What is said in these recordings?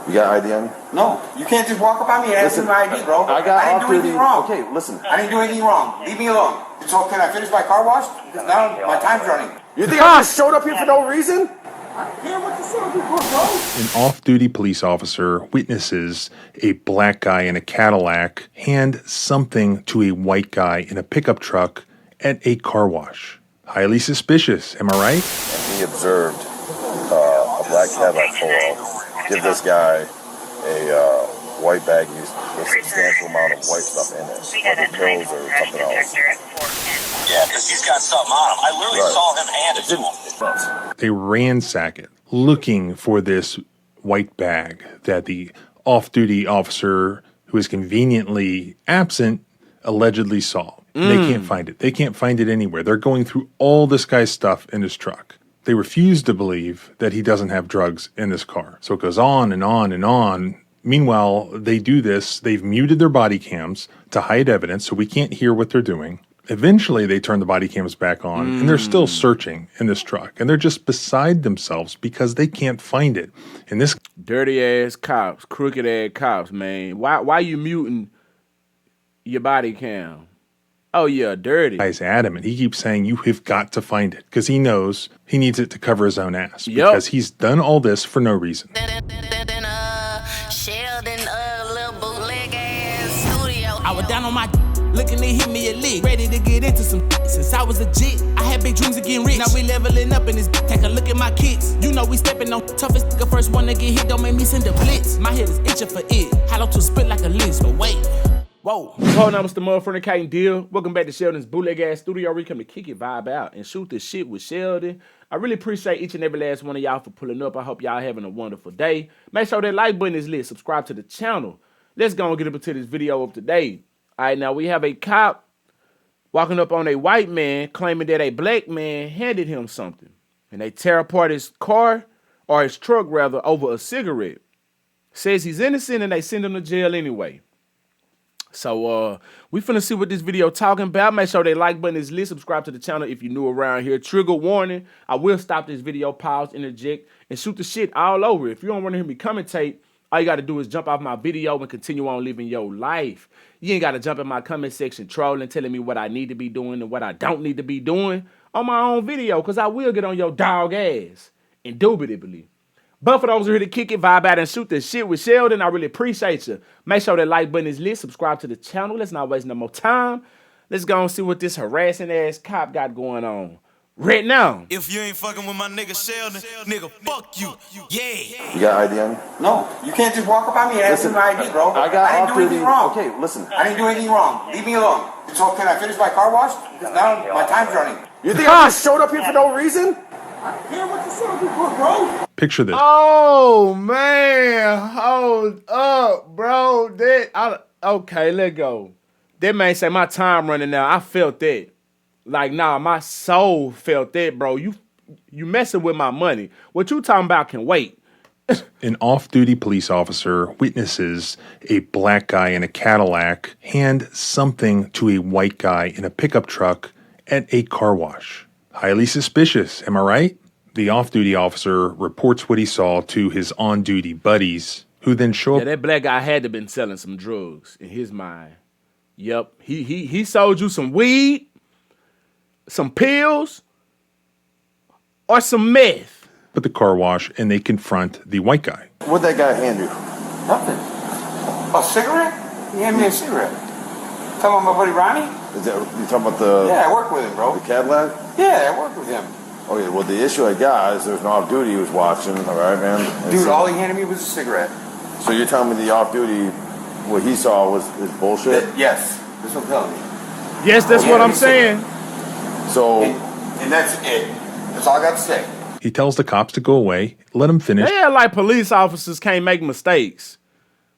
You got ID on you? No, you can't just walk up on me and ask me my ID, bro. I didn't do anything wrong. Okay, listen. I didn't do anything wrong. Leave me alone. So can I finish my car wash? Because now my time's running. You think I just showed up here for no reason? I don't care what you said before, bro. An off-duty police officer witnesses a black guy in a Cadillac hand something to a white guy in a pickup truck at a car wash. Highly suspicious, am I right? And he observed a black Cadillac pull off, give this guy a white bag with a substantial amount of white stuff in it, whether pills or something else. Yeah, because he's got something on him. I literally saw him hand it to him. They ransack it, looking for this white bag that the off-duty officer, who is conveniently absent, allegedly saw. They can't find it. They can't find it anywhere. They're going through all this guy's stuff in his truck. They refuse to believe that he doesn't have drugs in this car. So it goes on and on and on. Meanwhile, they do this. They've muted their body cams to hide evidence, so we can't hear what they're doing. Eventually, they turn the body cams back on, and they're still searching in this truck. And they're just beside themselves because they can't find it. And this dirty-ass cops, crooked-ass cops, man. Why you muting your body cam? Oh, yeah, dirty. guy's adamant. He keeps saying, you have got to find it, because he knows he needs it to cover his own ass. Because he's done all this for no reason. I was down on my looking to hit me a lick, ready to get into some since I was a jit. I had big dreams of getting rich. Now we leveling up in this. Take a look at my kicks. You know we stepping on toughest nigga. First one to get hit, don't make me send a blitz. My head is itching for it. Hollow to spit like a list, but wait. Whoa. Hold on, Mr. Motherfucker Deal. Welcome back to Sheldon's bootleg ass studio where we come to kick it, vibe out, and shoot the shit with Sheldon. I really appreciate each and every last one of y'all for pulling up. I hope y'all having a wonderful day. Make sure that like button is lit. Subscribe to the channel. Let's go and get up into this video of today. All right, now we have a cop walking up on a white man claiming that a black man handed him something. And they tear apart his car, or his truck rather, over a cigarette. Says he's innocent and they send him to jail anyway. So we finna see what this video talking about. Make sure that like button is lit. Subscribe to the channel if you're new around here. Trigger warning. I will stop this video, pause, interject, and shoot the shit all over. If you don't want to hear me commentate, all you got to do is jump off my video and continue on living your life. You ain't got to jump in my comment section trolling, telling me what I need to be doing and what I don't need to be doing on my own video, because I will get on your dog ass, indubitably. But for those who are here to kick it, vibe out, and shoot the shit with Sheldon, I really appreciate you. Make sure that like button is lit. Subscribe to the channel. Let's not waste no more time. Let's go and see what this harassing ass cop got going on right now. If you ain't fucking with my nigga Sheldon, nigga, fuck you. Yeah. You got ID on you? No, you can't just walk up on me and ask me my ID, bro. I didn't do anything wrong. Okay, listen. I didn't do anything wrong. Leave me alone. So can I finish my car wash? Because now my time's running. You think I just showed up here for no reason? I don't care what you said before, bro. Picture this. Oh, man. Hold up, bro. Okay, let go. That man say my time running now. I felt that. Like, nah, my soul felt that, bro. You messing with my money. What you talking about can wait. An off-duty police officer witnesses a black guy in a Cadillac hand something to a white guy in a pickup truck at a car wash. Highly suspicious, am I right? The off-duty officer reports what he saw to his on-duty buddies, who then show up. Yeah, that black guy had to been selling some drugs in his mind. Yep, he sold you some weed, some pills, or some meth. At the car wash, and they confront the white guy. What'd that guy hand you? Nothing. A cigarette? He handed me a cigarette. Talking about my buddy Ronnie? Is that, you talking about the... Yeah, I work with him, bro. The Cadillac? Yeah, I work with him. Okay, well, the issue I got is there's an off-duty he was watching, all right, man? And Dude, so, all he handed me was a cigarette. So you're telling me the off-duty, what he saw was bullshit? Yes, that's what I'm telling you. Yes, that's what I'm saying. So... And that's it. That's all I got to say. He tells the cops to go away, let him finish. They act like police officers can't make mistakes.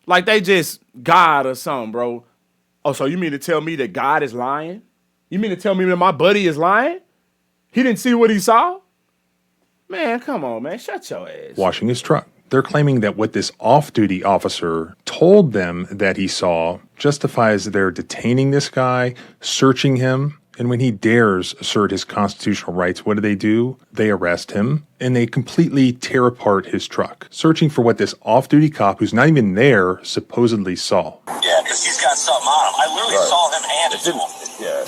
Like they just God or something, bro. Oh, so you mean to tell me that God is lying? You mean to tell me that my buddy is lying? He didn't see what he saw? Man, come on, man. Shut your ass. Washing his truck. They're claiming that what this off-duty officer told them that he saw justifies their detaining this guy, searching him, And when he dares assert his constitutional rights, what do? They arrest him, and they completely tear apart his truck, searching for what this off-duty cop, who's not even there, supposedly saw. Yeah, because he's got something on him. I literally saw him hand it to him. Yeah.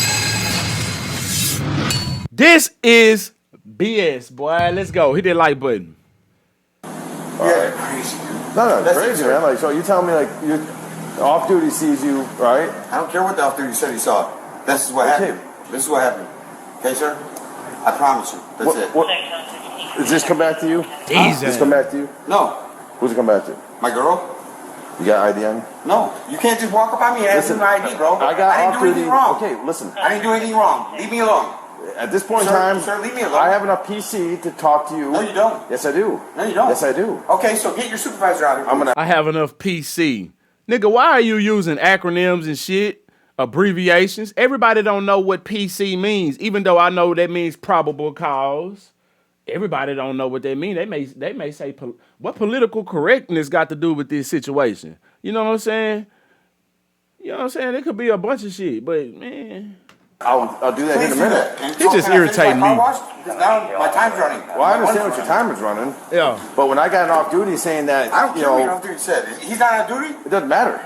This is BS, boy. Let's go. Hit that like button. Yeah, crazy, dude. No, That's crazy, it, man. Like, so you tell me, like, you off duty sees you, right? I don't care what the off-duty said he saw. This is what happened. This is what happened. Okay, sir? I promise you. That's it. Does this come back to you? Jesus. Does this come back to you? No. Who's it come back to? My girl? You got ID on you? No. You can't just walk up on me and ask me my ID, bro. I got didn't off do anything duty. wrong. Okay, listen. I didn't do anything wrong. Leave me alone. At this point in Sir, time, sir, leave me alone. I have enough PC to talk to you. No, you don't. Yes, I do. No, you don't. Yes, I do. Okay, so get your supervisor out here. I have enough PC. Nigga, why are you using acronyms and shit? Abbreviations? Everybody don't know what PC means, even though I know that means probable cause. Everybody don't know what they mean. They may say, what political correctness got to do with this situation? You know what I'm saying? You know what I'm saying? It could be a bunch of shit, but man. I'll do that in a minute. He's just irritating me. Now my time's running. Well, I understand what your timer's running. Yeah. But when I got an off duty saying that, I don't care what off-duty said. He's not on duty? it doesn't matter.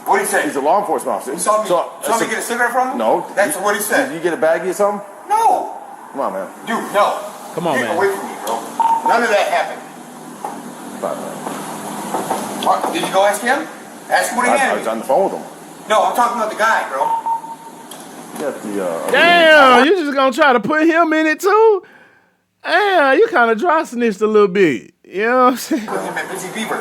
What did he say? He's a law enforcement officer. You saw me, saw me get a cigarette from him? No. That's what he said. Did you get a baggie or something? No. Come on, man. Dude, no. Come on, Get man. away from me, bro. None of that happened. Come on, man. What, did you go ask him? Ask him what he I had. was on the phone with him. No, I'm talking about the guy, bro. You got the, Damn, you just gonna try to put him in it too? Damn, you kind of dry snitched a little bit. You know what I'm saying? Put him at Busy Beaver.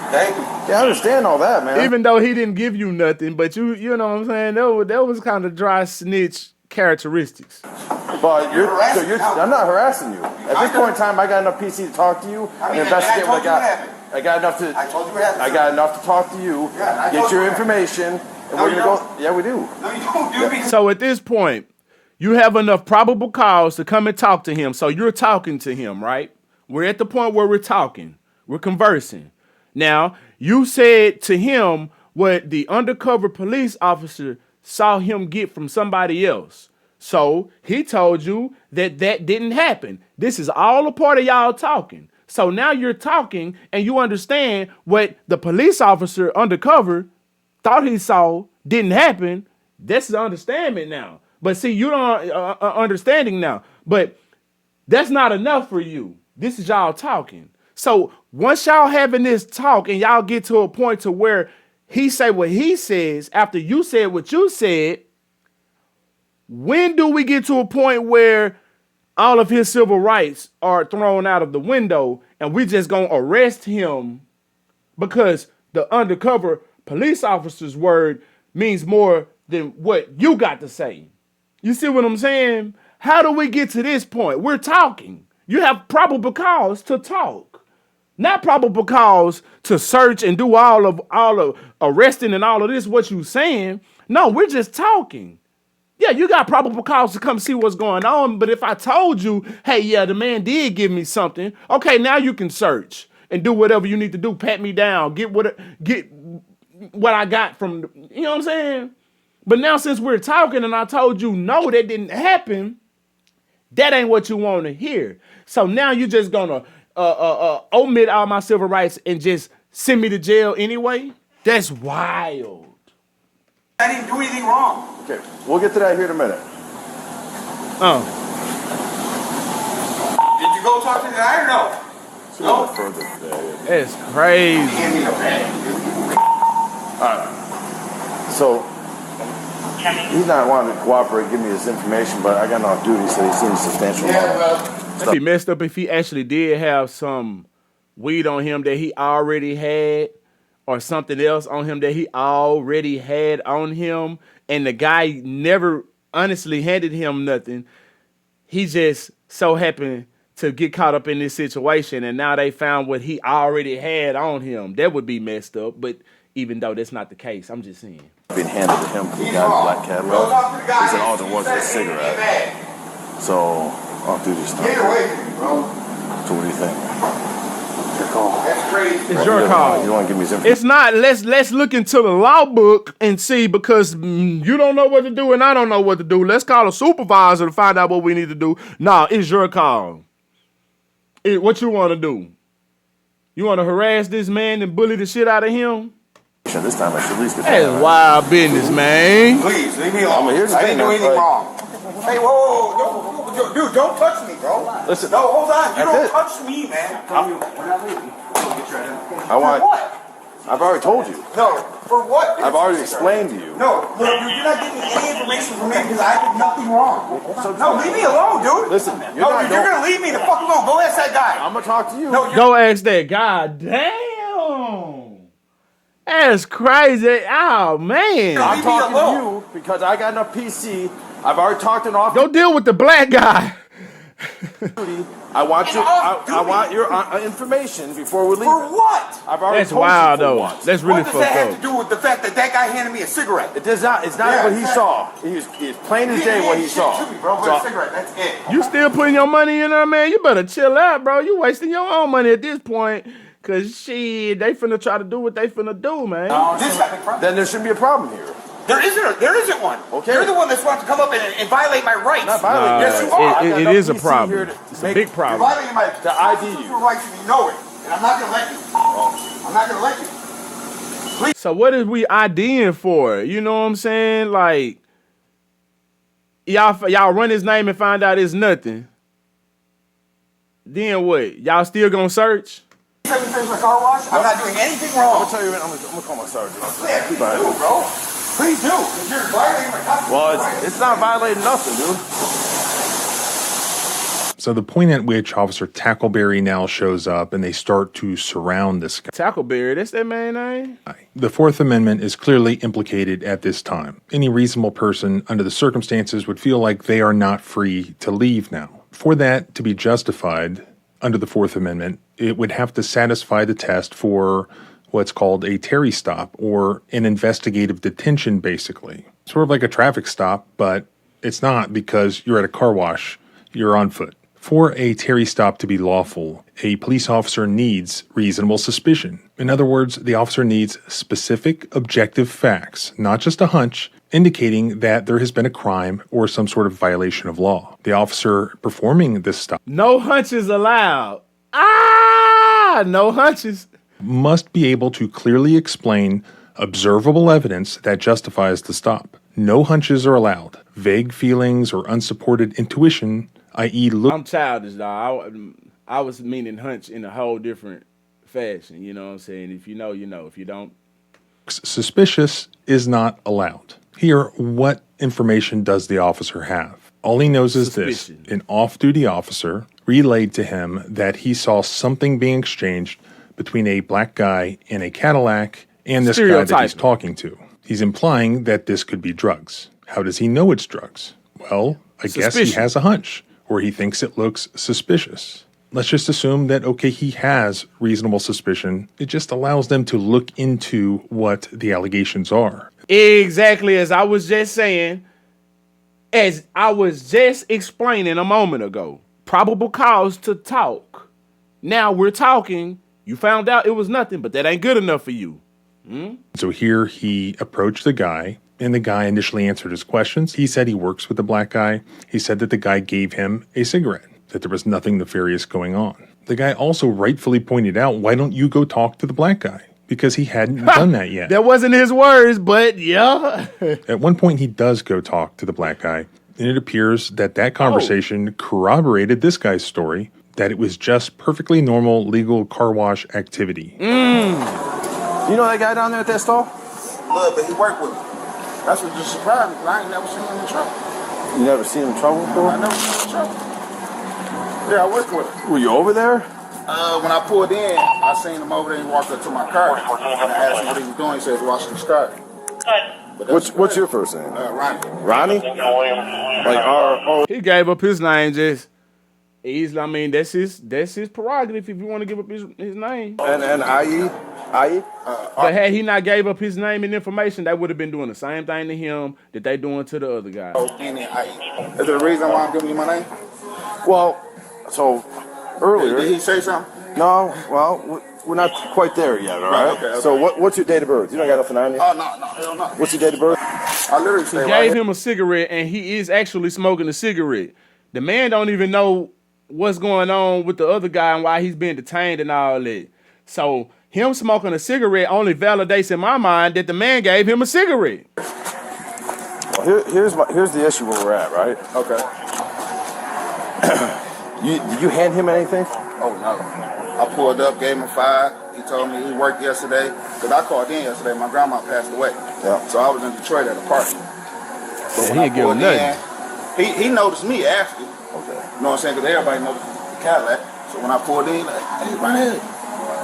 Okay? Yeah, I understand all that, man. Even though he didn't give you nothing, but you know what I'm saying? That was kind of dry snitch characteristics. But harassing me. I'm not harassing you. At this point in time, I got enough PC to talk to you and investigate what I got. I got enough to. I told you what happened. I got enough to talk to you, Yeah, I get told your you. information, and No, we're you gonna don't. go. Yeah, we do. No, you don't, dude. So at this point, you have enough probable cause to come and talk to him. So you're talking to him, right? We're at the point where we're talking. We're conversing. Now, you said to him what the undercover police officer saw him get from somebody else. So he told you that didn't happen. This is all a part of y'all talking. So now you're talking and you understand what the police officer undercover thought he saw didn't happen. That's the understanding now. But see, you don't understanding now. But that's not enough for you. This is y'all talking. So once y'all having this talk and y'all get to a point to where he say what he says after you said what you said, when do we get to a point where all of his civil rights are thrown out of the window and we just gonna arrest him because the undercover police officer's word means more than what you got to say? You see what I'm saying? How do we get to this point? We're talking. You have probable cause to talk, not probable cause to search and do all of arresting and all of this. What you saying? No, we're just talking. Yeah, you got probable cause to come see what's going on. But if I told you, hey, yeah, the man did give me something. Okay, now you can search and do whatever you need to do. Pat me down. Get what I got from, you know what I'm saying? But now since we're talking and I told you, no, that didn't happen, that ain't what you want to hear. So now you're just going to omit all my civil rights and just send me to jail anyway? That's wild. I didn't do anything wrong. Okay, we'll get to that here in a minute. Oh. Did you go talk to the guy or no? No. Further. That's crazy. Hand me a bag. So he's not wanting to cooperate, give me his information, but I got no duty, so he's seen substantial amount. That'd be messed up if he actually did have some weed on him that he already had or something else on him that he already had on him, and the guy never honestly handed him nothing. He just so happened to get caught up in this situation, and now they found what he already had on him. That would be messed up, but even though that's not the case, I'm just saying. Been handed to him from the guy in the black Cadillac. He said all there was a cigarette. So I'll do this stuff. Get away from me, bro. So what do you think? Your call. crazy. It's your call. You don't want to give me his information. It's not. Let's look into the law book and see, because you don't know what to do and I don't know what to do. Let's call a supervisor to find out what we need to do. Nah, it's your call. What you want to do? You want to harass this man and bully the shit out of him? This time I should at least get That's wild business, man. Please, leave me alone. here's the I thing, didn't do anything like- wrong. Hey, whoa, dude, don't touch me, bro. Listen. No, hold on. You That's don't it. touch me, man. I want. For what? I've already told you. No, for what? I've already explained to you. No, look, you're not getting any information from me because I did nothing wrong. No, leave me alone, dude. Listen, You're gonna leave me the fuck alone. Go ask that guy. I'm gonna talk to you. No, Go ask that. God damn. That's crazy. Oh, man. I'm leave me talking to alone. you because I got enough PC. I've already talked to an off Go deal with the black guy. duty. I want you. I want your information before we leave. For what? I've already That's told wild, you for though. once. That's really What does that fucked have up. to do with the fact that that guy handed me a cigarette? It does not. It's not Yeah, what he exactly. saw. He's plain as day what he Shit saw. to me, bro, but So- a cigarette, that's it. You still putting your money in there, man? You better chill out, bro. You wasting your own money at this point. Cause shit, they finna try to do what they finna do, man. Then there shouldn't be a problem here. There isn't one. Okay. You're the one that's wanting to come up and violate my rights. Not violating. Yes, you are. I got It enough is a PC problem. here to It's a make- big You're problem. violating my To ID you. constitutional rights and you know it. And I'm not gonna let you. I'm not gonna let you. So what is we IDing for? You know what I'm saying? Like, y'all run his name and find out it's nothing. Then what? Y'all still gonna search? Let me finish my car wash. I'm not doing anything wrong. I'll tell you. I'm gonna call my sergeant. Yeah, please do, bro. Please do. Because you're violating my constitutional Well, rights. it's not violating nothing, dude. So the point at which Officer Tackleberry now shows up and they start to surround this Tackleberry, that's that man name? guy. The Fourth Amendment is clearly implicated at this time. Any reasonable person under the circumstances would feel like they are not free to leave now. For that to be justified under the Fourth Amendment, it would have to satisfy the test for what's called a Terry stop, or an investigative detention, basically. Sort of like a traffic stop, but it's not, because you're at a car wash, you're on foot. For a Terry stop to be lawful, a police officer needs reasonable suspicion. In other words, the officer needs specific, objective facts, not just a hunch, indicating that there has been a crime or some sort of violation of law. The officer performing this stop No hunches allowed. No hunches. must be able to clearly explain observable evidence that justifies the stop. No hunches are allowed. Vague feelings or unsupported intuition, i.e. I'm childish, dog. I was meaning hunch in a whole different fashion. You know what I'm saying? If you know, you know. If you don't, suspicious is not allowed. Here, what information does the officer have? All he knows is this. Suspicion. An off-duty officer relayed to him that he saw something being exchanged between a black guy in a Cadillac and this guy that he's Stereotyping. talking to. He's implying that this could be drugs. How does he know it's drugs? Well, I guess he Suspicion. has a hunch, or he thinks it looks suspicious. Let's just assume that, okay, he has reasonable suspicion. It just allows them to look into what the allegations are. exactly as I was just saying, as I was just explaining a moment ago. Probable cause to talk. Now we're talking. You found out it was nothing, but that ain't good enough for you. So here he approached the guy, and the guy initially answered his questions. He said he works with the black guy. He said that the guy gave him a cigarette, that there was nothing nefarious going on. The guy also rightfully pointed out, why don't you go talk to the black guy? Because he hadn't done that yet. That wasn't his words, but yeah. At one point, he does go talk to the black guy, and it appears that that conversation corroborated this guy's story, that it was just perfectly normal legal car wash activity. You know that guy down there at that stall? Look, but he worked with me. That's what just surprised me, 'cause I ain't never seen him in trouble. You never seen him in trouble before? I never seen him in trouble. Yeah, I worked with him. Were you over there? When I pulled in, I seen him over there and he walked up to my car. And I asked him what he was doing. He said he was washing his car. But that's What's your first name? Ronnie. Ronnie? Like He gave up his name just easily. I mean, that's his prerogative if you want to give up his name. and IE? But had he not gave up his name and information, they would have been doing the same thing to him that they doing to the other guy. Is there a reason why I'm giving you my name? Well, so earlier. Did he say something? No, well, we're not quite there yet, all right? Okay. So what's your date of birth? You don't got nothing on you? Oh, no, hell no. What's your date of birth? I literally stay right Gave here. him a cigarette, and he is actually smoking a cigarette. The man don't even know what's going on with the other guy and why he's being detained and all that. So him smoking a cigarette only validates in my mind that the man gave him a cigarette. Well, here's the issue where we're at, right? Okay. Did you hand him anything? Oh, no. I pulled up, gave him a 5. He told me he worked yesterday. Because I called in yesterday. My grandma passed away. Yeah. So I was in Detroit at a party. So Yeah, when he I ain't give him pulled nothing. in, he noticed me after. Okay. You know what I'm saying? Because everybody noticed the Cadillac. So when I pulled in, like, hey, right here.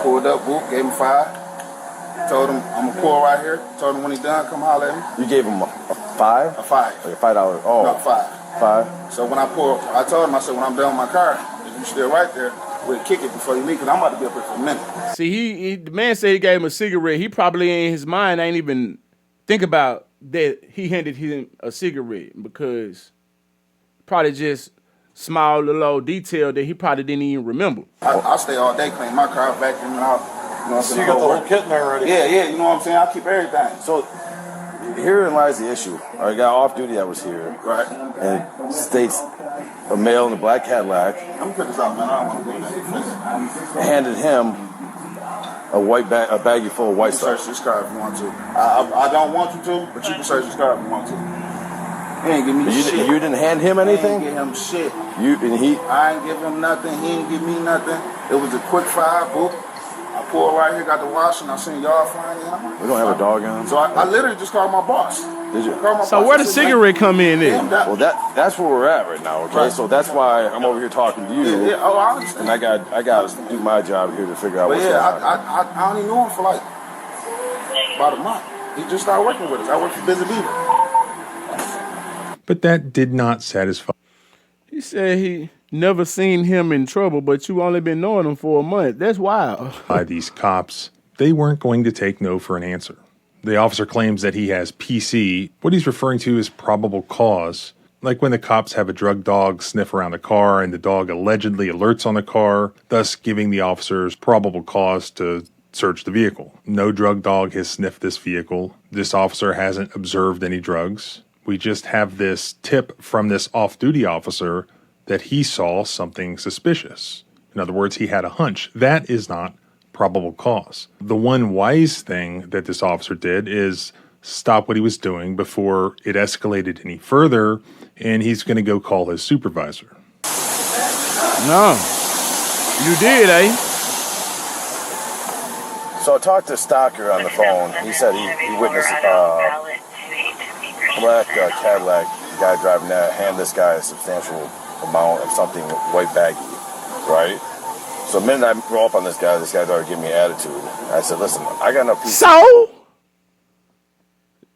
Pulled up, whoop, gave him 5. Told him, I'm going to pull right here. Told him when he's done, come holler at me. You gave him a 5? A 5. Like a $5? Oh. No, 5. 5? So when I pulled, I told him, I said, when I'm done with my car, if you still right there, we'll kick it before you leave, because I'm about to be up here for a minute. See, the man said he gave him a cigarette. He probably in his mind ain't even think about that he handed him a cigarette because probably just small little detail that he probably didn't even remember. I stay all day, clean my car, vacuum it out. You know what I'm saying? So you got the whole kit in there already? Yeah, you know what I'm saying? I keep everything. So herein lies the issue. I got off duty that was here. Right. And it states a male in a black Cadillac I'm going to put this out, man. I don't want to do that. handed him a baggie full of white You can search stuff. this car if you want to. I don't want you to, but you can search this car if you want to. He ain't give me shit. You didn't hand him I anything? ain't give him shit. I ain't give him nothing. He ain't give me nothing. It was a quick 5, boop. I pulled right here, got the wash, and I seen y'all flying in. We don't have a dog on. So I literally just called my boss. Did you? Called my So boss where and the said, cigarette come in "Damn, then? Well, that's where we're at right now. Okay, Right. so that's why I'm over here talking to you, Yeah, oh, I understand. and I got to do my job here to figure out But what's yeah, going on. I only knew him for like about a month. He just started working with us. I work for Busy Beaver. But that did not satisfy. He said he never seen him in trouble, but you only been knowing him for a month. That's wild. By these cops, they weren't going to take no for an answer. The officer claims that he has PC. What he's referring to is probable cause, like when the cops have a drug dog sniff around the car and the dog allegedly alerts on the car, thus giving the officers probable cause to search the vehicle. No drug dog has sniffed this vehicle. This officer hasn't observed any drugs. We just have this tip from this off-duty officer that he saw something suspicious. In other words, he had a hunch. That is not probable cause. The one wise thing that this officer did is stop what he was doing before it escalated any further, and he's going to go call his supervisor. No. You did, eh? So I talked to Stocker on the phone. He said he witnessed black Cadillac guy driving that hand this guy a substantial amount of something white baggy, right? So the minute I roll up on this guy started giving me attitude. I said, listen, I got enough people. So?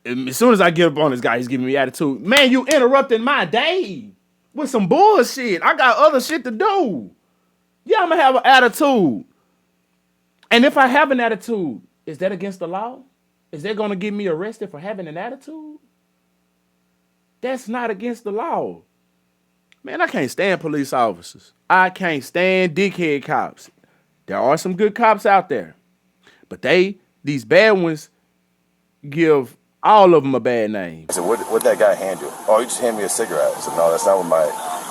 As soon as I get up on this guy, he's giving me attitude. Man, you interrupting my day with some bullshit. I got other shit to do. Yeah, I'm going to have an attitude. And if I have an attitude, is that against the law? Is that going to get me arrested for having an attitude? That's not against the law. Man, I can't stand police officers. I can't stand dickhead cops. There are some good cops out there. But these bad ones, give all of them a bad name. I said, what that guy hand you? Oh, he just handed me a cigarette. I said, no, that's not what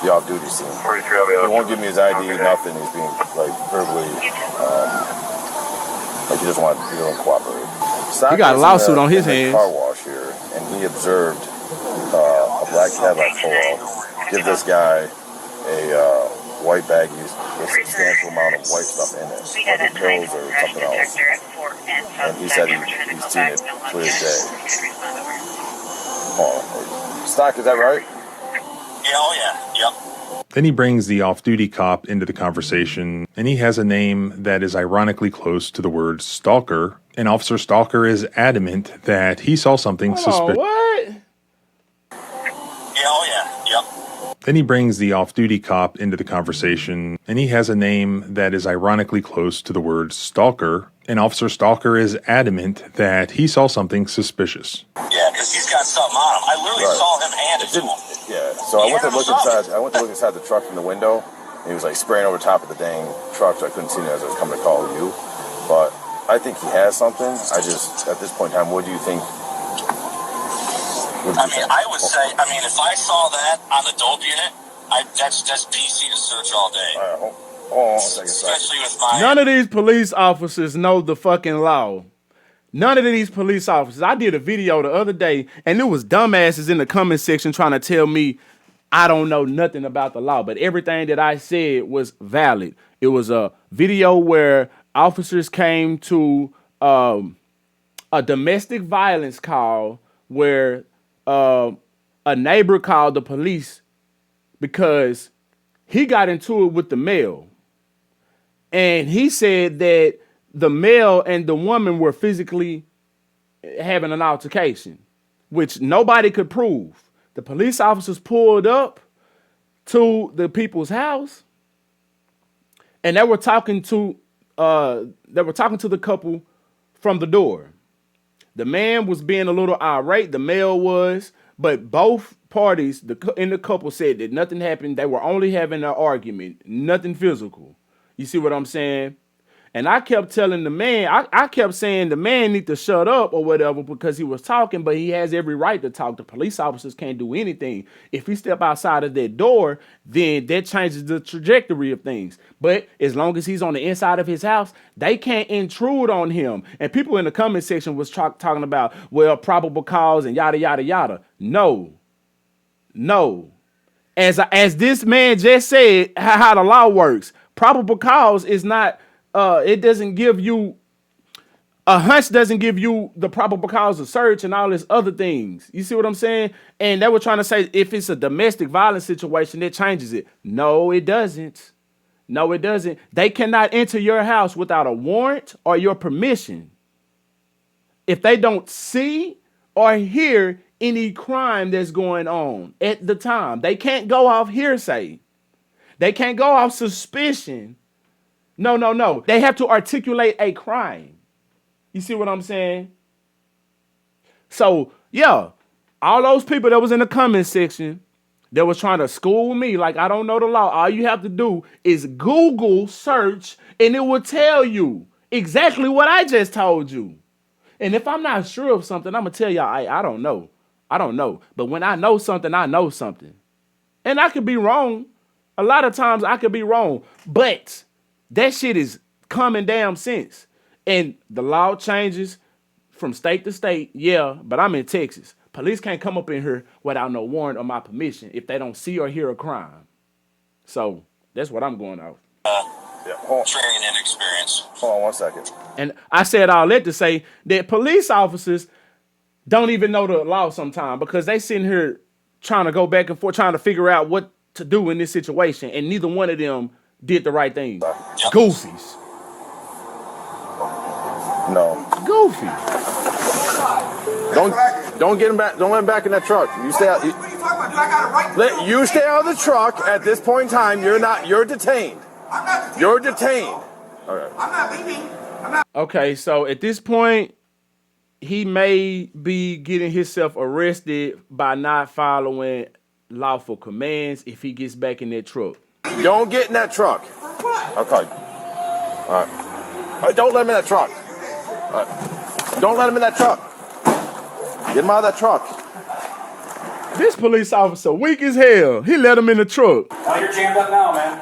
the off-duty scene. He won't give me his ID, nothing. He's being, like, verbally, like he doesn't cooperate. He got a lawsuit on his hands. Car wash here, and he observed a black Cadillac pull give this guy a white baggie with a substantial amount of white stuff in it, whether pills or something else. And he said he's seen it clear as day. Stock, is that right? Yeah, oh yeah, yep. Then he brings the off-duty cop into the conversation, and he has a name that is ironically close to the word stalker. And Officer Stalker is adamant that he saw something suspicious. What? Yeah, oh yeah, yep. Then he brings the off-duty cop into the conversation, and he has a name that is ironically close to the word stalker. And Officer Stalker is adamant that he saw something suspicious. Yeah, because he's got something on him. I literally saw him hand it to him. Yeah, so I went to look inside the truck from the window, and he was like spraying over top of the dang truck, so I couldn't see him as I was coming to call you. but I think he has something. I just, at this point in time, what do you think? I would say, if I saw that on the dope unit, that's PC to search all day. All right, hold on a second. Especially with my... None of these police officers know the fucking law. None of these police officers. I did a video the other day, and there was dumbasses in the comment section trying to tell me I don't know nothing about the law, but everything that I said was valid. It was a video where officers came to a domestic violence call where a neighbor called the police because he got into it with the male. And he said that the male and the woman were physically having an altercation, which nobody could prove. The police officers pulled up to the people's house, and they were talking to the couple from the door. The man was being a little irate, the male was, but both parties in the couple said that nothing happened. They were only having an argument, nothing physical. You see what I'm saying? And I kept telling the man, I kept saying the man need to shut up or whatever because he was talking, but he has every right to talk. The police officers can't do anything. If he step outside of that door, then that changes the trajectory of things. But as long as he's on the inside of his house, they can't intrude on him. And people in the comment section was talking about, well, probable cause and yada, yada, yada. No. As this man just said, how the law works, probable cause is not... it doesn't give you a hunch, doesn't give you the probable cause of search and all this other things. You see what I'm saying? And they were trying to say if it's a domestic violence situation, it changes it. No, it doesn't. No, it doesn't. They cannot enter your house without a warrant or your permission. If they don't see or hear any crime that's going on at the time, they can't go off hearsay. They can't go off suspicion. No. They have to articulate a crime. You see what I'm saying? So, yeah, all those people that was in the comment section that was trying to school me like I don't know the law, all you have to do is Google search and it will tell you exactly what I just told you. And if I'm not sure of something, I'm going to tell y'all, I don't know. I don't know. But when I know something, I know something. And I could be wrong. A lot of times I could be wrong. But... that shit is common damn sense. And the law changes from state to state. Yeah, but I'm in Texas. Police can't come up in here without no warrant or my permission if they don't see or hear a crime. So that's what I'm going off. Training and experience. Hold on 1 second. And I said all that to say that police officers don't even know the law sometimes because they sitting here trying to go back and forth, trying to figure out what to do in this situation. And neither one of them did the right thing. Yep. Goofies. No. Goofy. Don't get him back. Don't let him back in that truck. You stay out. What are you talking about? Dude, I got a right. You stay out of the truck at this point in time. You're detained. I'm not detained. You're detained. All right. I'm not leaving. I'm not. Okay, so at this point, he may be getting himself arrested by not following lawful commands if he gets back in that truck. Don't get in that truck. What? Okay. All right. Don't let him in that truck. All right. Don't let him in that truck. Get him out of that truck. This police officer weak as hell. He let him in the truck. Oh, you're jammed up now, man.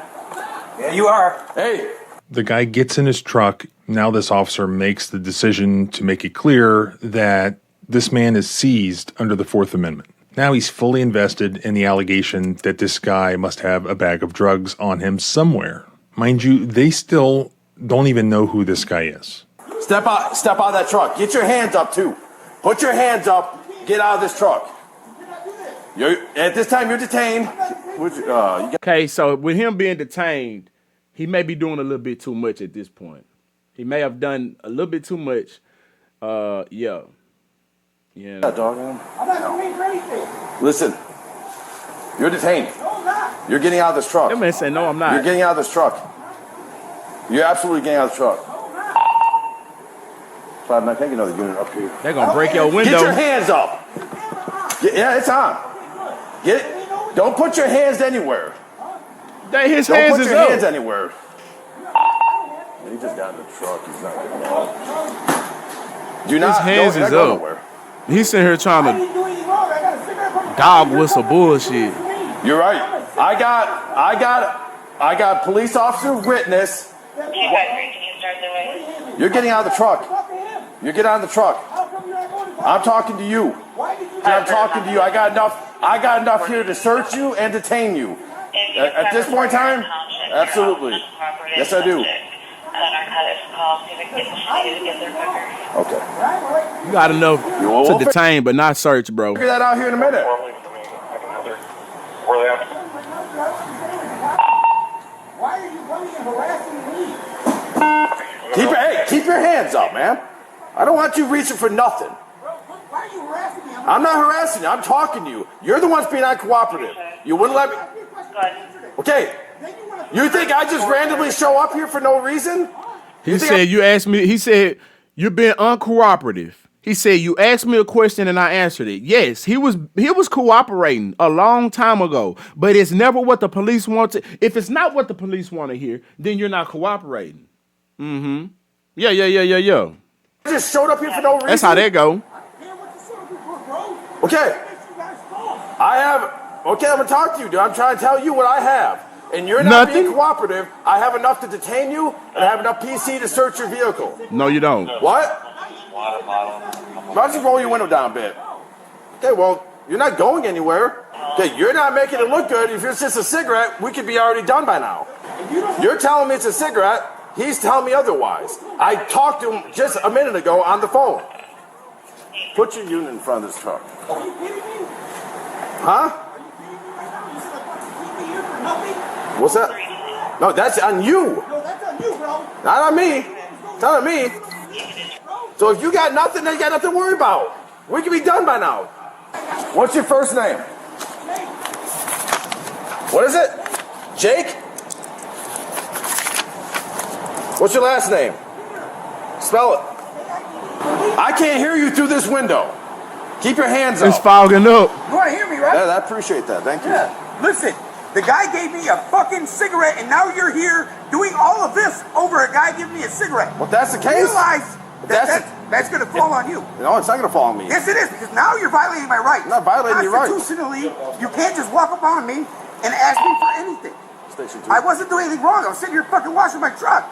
Yeah, you are. Hey. The guy gets in his truck. Now this officer makes the decision to make it clear that this man is seized under the Fourth Amendment. Now he's fully invested in the allegation that this guy must have a bag of drugs on him somewhere. Mind you, they still don't even know who this guy is. Step out of that truck. Get your hands up too. Put your hands up. Get out of this truck. At this time, you're detained. Okay, so with him being detained, he may be doing a little bit too much at this point. He may have done a little bit too much. Yeah. Yeah, dog. I'm not going for anything. Listen, you're detained. No, I'm not. You're getting out of this truck. That man said, no, I'm not. You're getting out of this truck. You're absolutely getting out of the truck. Five, man, can I get another unit up here? They're going to break your window. Get your hands up. Yeah, it's on. Get it. Don't put your hands anywhere. His Don't hands put is your up. hands anywhere. He just got in the truck. He's not getting out. Do not. His hands don't, is go up. nowhere. He's sitting here trying I to didn't do anything wrong. I got a cigarette from the dog whistle bullshit. You're right. I got police officer witness. You're getting out of the truck. You're getting out of the truck. I'm talking to you. I'm talking to you. I got enough here to search you and detain you. At this point in time, absolutely. Yes, I do. Okay. You got enough to detain, but not search, bro. Figure that out here in a minute. Why are you coming and harassing me? Keep your hands up, man. I don't want you reaching for nothing. Why are you harassing me? I'm not harassing you. I'm talking to you. You're the ones being uncooperative. You wouldn't let me. Okay. You think I just randomly show up here for no reason? He said you asked me. He said you're being uncooperative. He said you asked me a question and I answered it. Yes, he was cooperating a long time ago, but it's never what the police want to. If it's not what the police want to hear, then you're not cooperating. Mm-hmm. Yeah. I just showed up here for no reason. That's how that go. Okay. Okay, I'm gonna talk to you, dude. I'm trying to tell you what I have. And you're not being cooperative. I have enough to detain you, and I have enough PC to search your vehicle. No, you don't. What? Why don't you roll your window down a bit? Okay, well, you're not going anywhere. Okay, you're not making it look good. If it's just a cigarette, we could be already done by now. You're telling me it's a cigarette. He's telling me otherwise. I talked to him just a minute ago on the phone. Put your unit in front of this truck. Are you kidding me? Huh? What's that? No, that's on you. No, that's on you, bro. Not on me. It's not on me. So if you got nothing, then you got nothing to worry about. We can be done by now. What's your first name? What is it? Jake? What's your last name? Spell it. I can't hear you through this window. Keep your hands up. It's fogging up. You want to hear me, right? Yeah, I appreciate that. Thank you. Yeah. Listen, the guy gave me a fucking cigarette, and now you're here doing all of this over a guy giving me a cigarette. Well, if that's the case. Realize that's going to fall on you. No, it's not going to fall on me. Yes, it is, because now you're violating my rights. I'm not violating your rights. Constitutionally, you can't just walk up on me and ask me for anything. Station 2. I wasn't doing anything wrong. I was sitting here fucking washing my truck.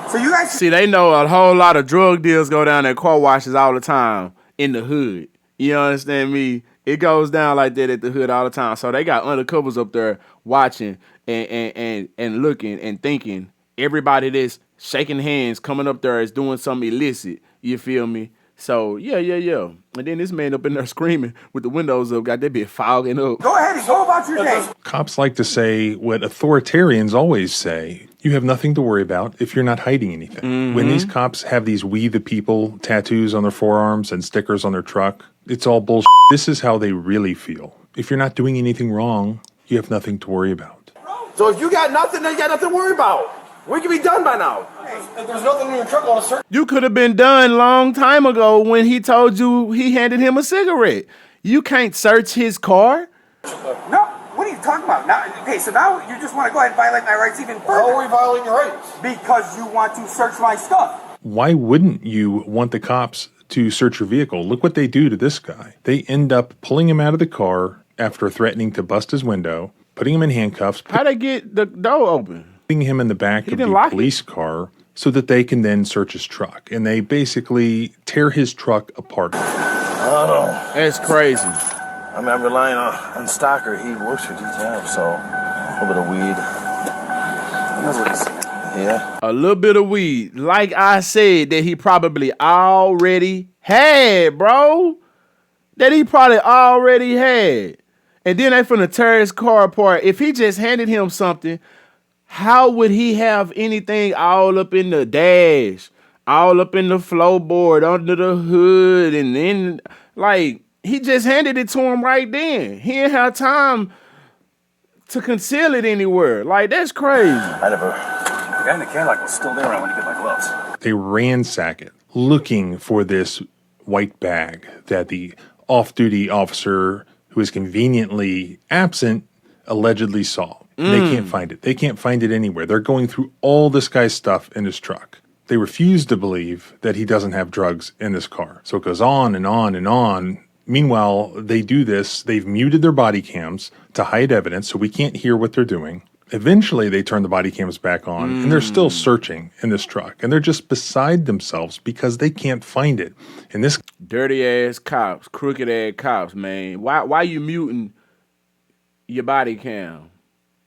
So you guys See, they know a whole lot of drug deals go down at car washes all the time in the hood. You understand me? It goes down like that at the hood all the time. So they got undercovers up there watching and looking and thinking everybody that's shaking hands coming up there is doing something illicit. You feel me? So yeah. And then this man up in there screaming with the windows up, got that bit fogging up. go ahead and go about your day. Cops like to say what authoritarians always say. You have nothing to worry about if you're not hiding anything. When these cops have these "We the People" tattoos on their forearms and stickers on their truck, it's all bullshit. This is how they really feel. If you're not doing anything wrong, you have nothing to worry about. So if you got nothing, then you got nothing to worry about. We can be done by now. If there's nothing in your truck on a search. You could have been done long time ago when he told you he handed him a cigarette. You can't search his car. No, what are you talking about? Now, okay, so now you just want to go ahead and violate my rights even further. How are we violating your rights? Because you want to search my stuff. Why wouldn't you want the cops to search your vehicle? Look what they do to this guy. They end up pulling him out of the car after threatening to bust his window, putting him in handcuffs, How'd they get the door open? putting him in the back of didn't the lock it? police car so that they can then search his truck. And they basically tear his truck apart. I don't know. That's crazy. I mean, I'm relying on Stocker. He works for DTM, so a little bit of weed. That's what he's saying. Yeah. A little bit of weed, like I said, that he probably already had, bro. That he probably already had. And then they finna tear his car apart. If he just handed him something, how would he have anything all up in the dash, all up in the floorboard, under the hood, and then, like, he just handed it to him right then. He didn't have time to conceal it anywhere. Like, that's crazy. I never. The guy in the Cadillac was still there when I went to get my gloves. They ransack it, looking for this white bag that the off-duty officer who is conveniently absent allegedly saw. They can't find it. They can't find it anywhere. They're going through all this guy's stuff in his truck. They refuse to believe that he doesn't have drugs in this car. So it goes on and on and on. Meanwhile, they do this. They've muted their body cams to hide evidence, so we can't hear what they're doing. Eventually, they turn the body cams back on, and they're still searching in this truck. And they're just beside themselves because they can't find it. And this dirty-ass cops, crooked-ass cops, man. Why you muting your body cam?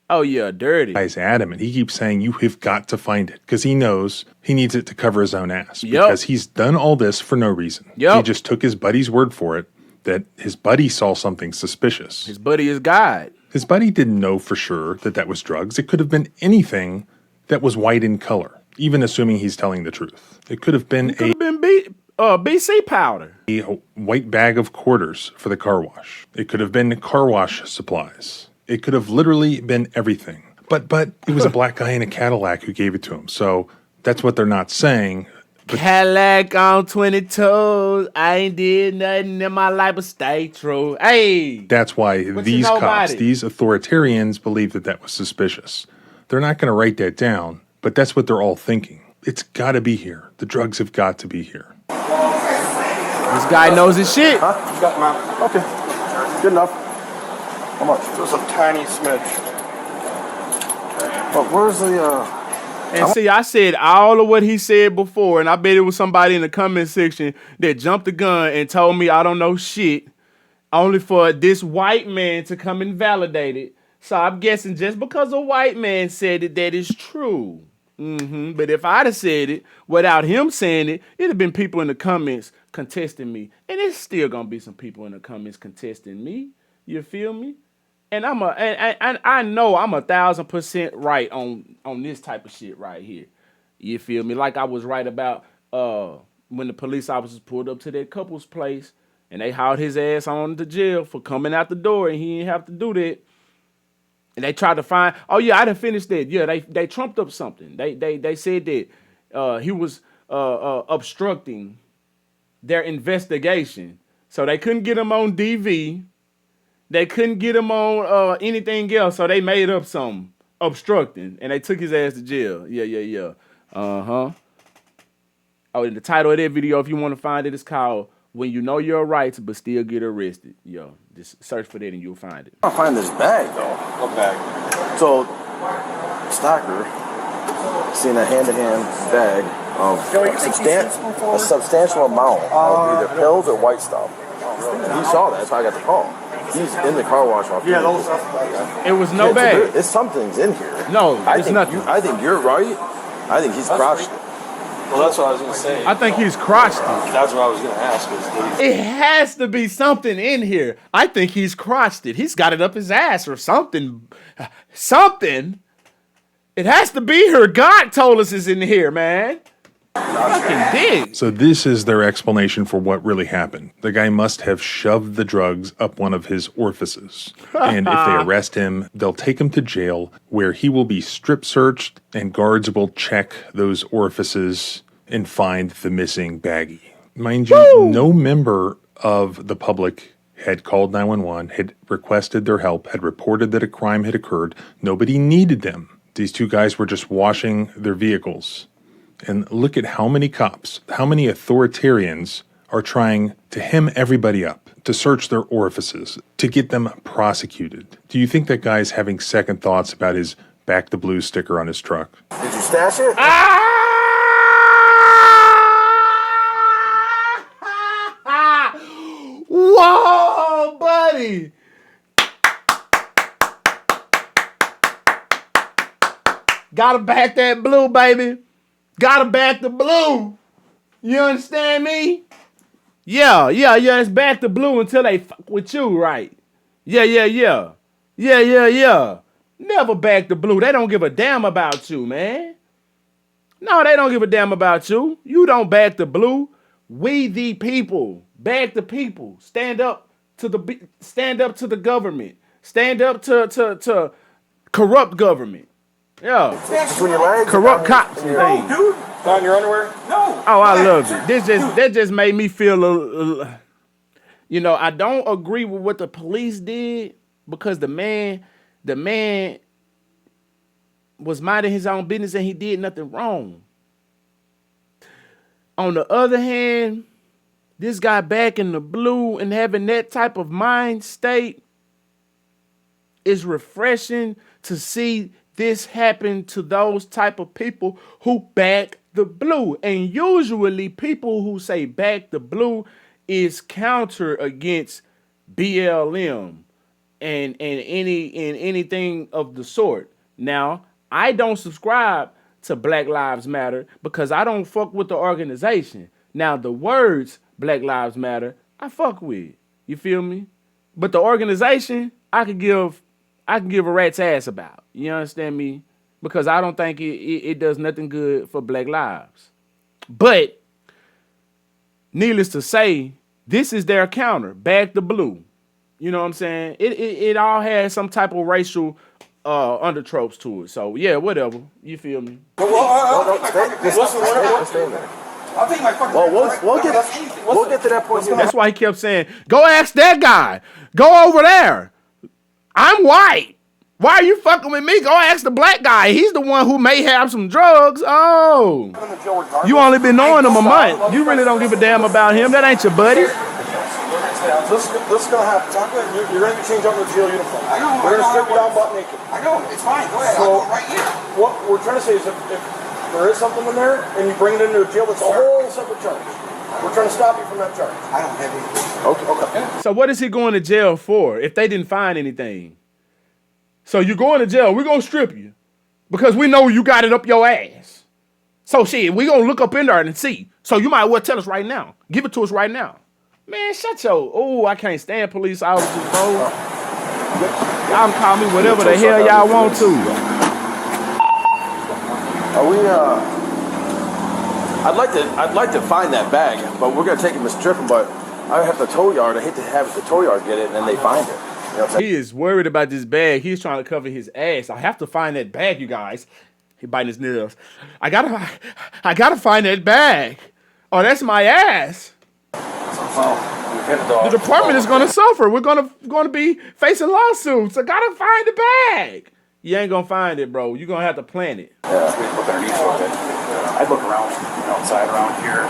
Oh, yeah, dirty. guy's adamant. He keeps saying, you have got to find it, because he knows he needs it to cover his own ass. Because he's done all this for no reason. He just took his buddy's word for it that his buddy saw something suspicious. His buddy is God. His buddy didn't know for sure that that was drugs. It could have been anything that was white in color, even assuming he's telling the truth. It could have been BC powder. A white bag of quarters for the car wash. It could have been car wash supplies. It could have literally been everything. But it was a black guy in a Cadillac who gave it to him. So that's what they're not saying. Cadillac on 20 toes. I ain't did nothing in my life but stay true. Hey. That's why these cops, these authoritarians, believe that that was suspicious. They're not going to write that down, but that's what they're all thinking. It's got to be here. The drugs have got to be here. This guy knows his shit. Huh? You got mine. Okay. Good enough. How much? Just a tiny smidge. But where's the, And see, I said all of what he said before, and I bet it was somebody in the comment section that jumped the gun and told me I don't know shit, only for this white man to come and validate it. So I'm guessing just because a white man said it, that is true. But if I'd have said it without him saying it, it'd have been people in the comments contesting me. And it's still gonna be some people in the comments contesting me. You feel me? And I know I'm 1,000% right on this type of shit right here. You feel me? Like I was right about when the police officers pulled up to that couple's place and they hauled his ass on to jail for coming out the door and he didn't have to do that. And they tried to find, oh yeah, I done finished that. Yeah, they trumped up something. They said that he was obstructing their investigation. So they couldn't get him on DV. They couldn't get him on anything else, so they made up something, obstructing, and they took his ass to jail. Yeah. Oh, and the title of that video, if you want to find it, is called When You Know Your Rights But Still Get Arrested. Yo, just search for that and you'll find it. I'll find this bag, though. What bag? So, Stalker seen a hand-to-hand bag of a substantial amount of either pills or white stuff. He saw that, that's how I got the call. He's in the car wash off. It was no bag. There's something's in here. No, it's nothing. I think you're right. I think he's crotched it. Well, that's what I was going to say. I think he's crotched it. That's what I was going to ask. It has to be something in here. I think he's crotched it. He's got it up his ass or something. Something. It has to be here. God told us it's in here, man. Fucking dig. So this is their explanation for what really happened. The guy must have shoved the drugs up one of his orifices. And if they arrest him, they'll take him to jail where he will be strip searched and guards will check those orifices and find the missing baggie. Mind you, no member of the public had called 911, had requested their help, had reported that a crime had occurred. Nobody needed them. These two guys were just washing their vehicles. And look at how many cops, how many authoritarians are trying to hem everybody up, to search their orifices, to get them prosecuted. Do you think that guy's having second thoughts about his Back the Blue sticker on his truck? Did you stash it? Whoa, buddy. Gotta back that blue, baby. Gotta back the blue. You understand me? Yeah, it's back the blue until they fuck with you, right? Yeah. Never back the blue. They don't give a damn about you, man. No, they don't give a damn about you. You don't back the blue. We the people. Back the people. Stand up to the government. Stand up to corrupt government. Yeah. Between your legs? Corrupt cops and things. Dude. Not in your underwear? No. Oh, I love it. That just made me feel I don't agree with what the police did because the man was minding his own business and he did nothing wrong. On the other hand, this guy back in the blue and having that type of mind state is refreshing to see this happen to those type of people who back the blue. And usually people who say back the blue is counter against BLM and anything of the sort. Now, I don't subscribe to Black Lives Matter because I don't fuck with the organization. Now, the words Black Lives Matter, I fuck with. You feel me? But the organization, I can give a rat's ass about. You understand me? Because I don't think it does nothing good for Black lives. But needless to say, this is their counter. Back the blue. You know what I'm saying? It all has some type of racial undertropes to it. So yeah, whatever. You feel me? I'll take my fucking. Well, we'll get to that point. That's why he kept saying, "Go ask that guy. Go over there. I'm white. Why are you fucking with me? Go ask the black guy. He's the one who may have some drugs." Oh, you only been knowing him a month. You really don't give a damn about him. That ain't your buddy. This is gonna happen. You're gonna change out your jail uniform. I know. We're gonna strip you down butt naked. I know. It's fine. Go ahead. So, I'll go right here. What we're trying to say is if there is something in there and you bring it into a jail, it's a whole separate charge. We're trying to stop you from that charge. I don't have anything. Okay. So what is he going to jail for if they didn't find anything? So you're going to jail. We're going to strip you because we know you got it up your ass. So shit, we're going to look up in there and see. So you might well tell us right now. Give it to us right now. Man, shut your... Oh, I can't stand police officers, bro. Y'all can call me whatever the hell y'all want to. Are we, I'd like to find that bag, but we're going to take him to strip him, but I have the tow yard. I hate to have the tow yard get it and then they find it. You know what I'm saying? He is worried about this bag. He's trying to cover his ass. I have to find that bag, you guys. He biting his nails. I gotta find that bag. Oh, that's my ass. The department is gonna suffer. We're gonna be facing lawsuits. I gotta find the bag. You ain't gonna find it, bro. You're gonna have to plant it. Yeah. Look underneath a bit. I'd look around, outside around here.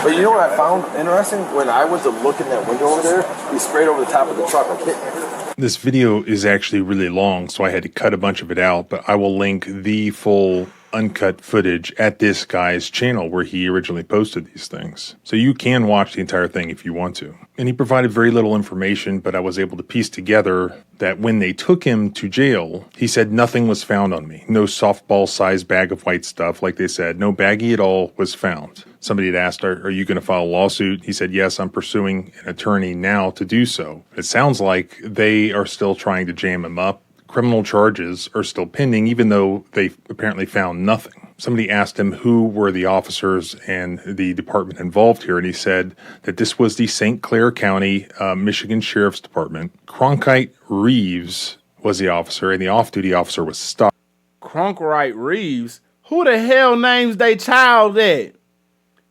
But you know what I found interesting? When I went to look in that window over there, he sprayed over the top of the truck like hitting it. This video is actually really long, so I had to cut a bunch of it out, but I will link the full uncut footage at this guy's channel where he originally posted these things. So you can watch the entire thing if you want to. And he provided very little information, but I was able to piece together that when they took him to jail, he said nothing was found on me. No softball-sized bag of white stuff, like they said. No baggie at all was found. Somebody had asked, are you going to file a lawsuit? He said, yes, I'm pursuing an attorney now to do so. It sounds like they are still trying to jam him up. Criminal charges are still pending, even though they apparently found nothing. Somebody asked him who were the officers and the department involved here, and he said that this was the St. Clair County, Michigan Sheriff's Department. Cronkite Reeves was the officer, and the off-duty officer was Stock. Cronkite Reeves? Who the hell names they child that?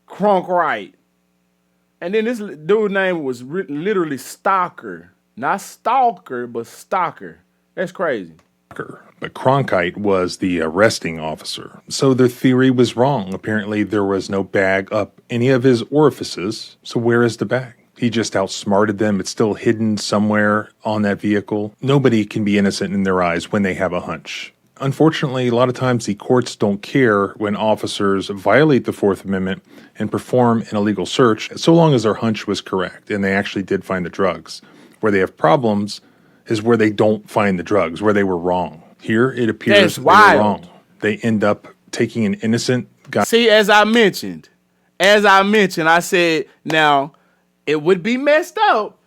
Cronkite. And then this dude's name was literally Stalker. Not Stalker, but Stalker. That's crazy. But Cronkite was the arresting officer. So their theory was wrong. Apparently there was no bag up any of his orifices. So where is the bag? He just outsmarted them. It's still hidden somewhere on that vehicle. Nobody can be innocent in their eyes when they have a hunch. Unfortunately, a lot of times the courts don't care when officers violate the Fourth Amendment and perform an illegal search, so long as their hunch was correct and they actually did find the drugs. Where they have problems is where they don't find the drugs, where they were wrong. Here, it appears they were wrong. They end up taking an innocent guy. See, as I mentioned, I said, now, it would be messed up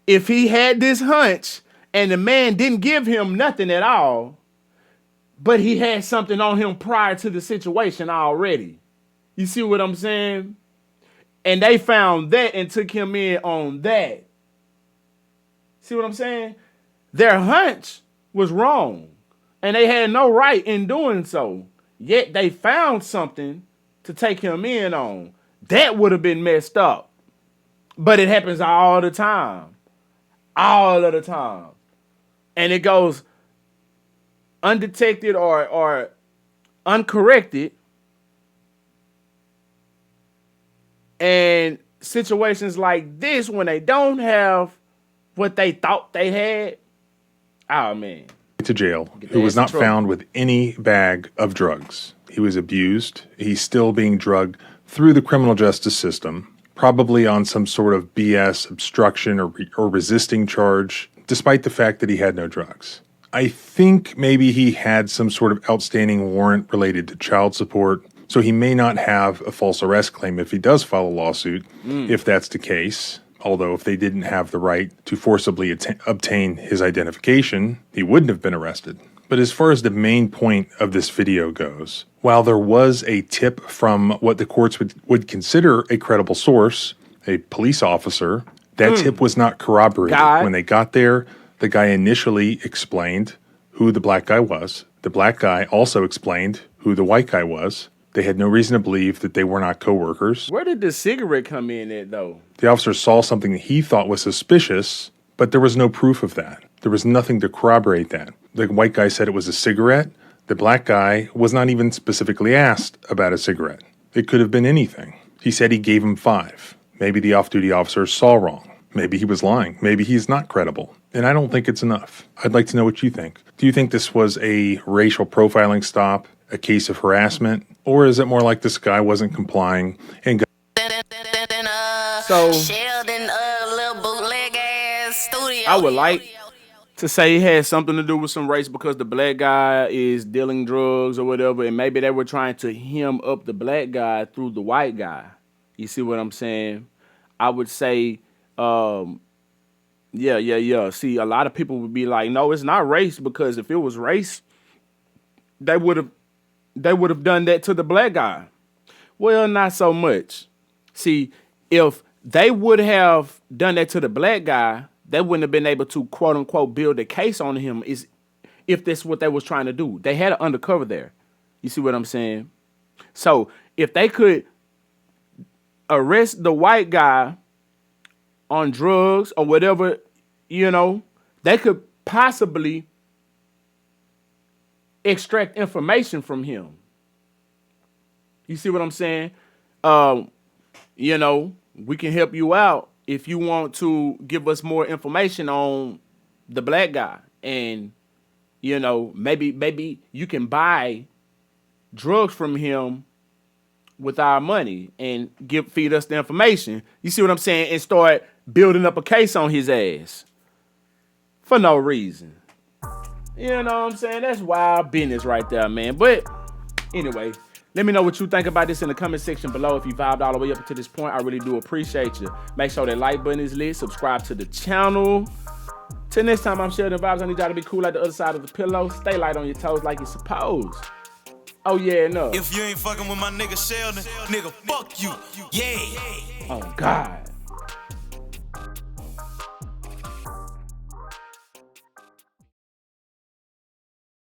if he had this hunch and the man didn't give him nothing at all, but he had something on him prior to the situation already. You see what I'm saying? And they found that and took him in on that. See what I'm saying? Their hunch was wrong, and they had no right in doing so. Yet they found something to take him in on. That would have been messed up. But it happens all the time. All of the time. and it goes undetected or uncorrected, and situations like this when they don't have what they thought they had, oh man. To jail, who was not found with any bag of drugs. He was abused. He's still being drugged through the criminal justice system, probably on some sort of BS obstruction or resisting charge, despite the fact that he had no drugs. I think maybe he had some sort of outstanding warrant related to child support, so he may not have a false arrest claim if he does file a lawsuit, if that's the case. Although if they didn't have the right to forcibly obtain his identification, he wouldn't have been arrested. But as far as the main point of this video goes, while there was a tip from what the courts would consider a credible source, a police officer, that tip was not corroborated. When they got there, the guy initially explained who the black guy was. The black guy also explained who the white guy was. They had no reason to believe that they were not co-workers. Where did the cigarette come in at, though? The officer saw something that he thought was suspicious, but there was no proof of that. There was nothing to corroborate that. The white guy said it was a cigarette. The black guy was not even specifically asked about a cigarette. It could have been anything. He said he gave him 5. Maybe the off-duty officer saw wrong. Maybe he was lying. Maybe he's not credible. And I don't think it's enough. I'd like to know what you think. Do you think this was a racial profiling stop, a case of harassment, or is it more like this guy wasn't complying and got... So, Sheldon, little bootleg ass studio. I would like to say it had something to do with some race because the black guy is dealing drugs or whatever, and maybe they were trying to hem up the black guy through the white guy. You see what I'm saying? I would say, yeah. See, a lot of people would be like, no, it's not race, because if it was race, they would have done that to the black guy. Well, not so much. See, if they would have done that to the black guy, they wouldn't have been able to, quote unquote, build a case on him if that's what they was trying to do. They had an undercover there. You see what I'm saying? So if they could arrest the white guy on drugs or whatever, they could possibly extract information from him. You see what I'm saying? We can help you out if you want to give us more information on the black guy. And, maybe you can buy drugs from him with our money and feed us the information. You see what I'm saying? And start building up a case on his ass for no reason. You know what I'm saying? That's wild business right there, man. But anyway, let me know what you think about this in the comment section below. If you vibed all the way up to this point, I really do appreciate you. Make sure that like button is lit. Subscribe to the channel. Till next time, I'm SheldonVybez. I need y'all to be cool like the other side of the pillow. Stay light on your toes like you're supposed. Oh, yeah, no. If you ain't fucking with my nigga Sheldon, nigga, fuck you. Yeah. Oh, God.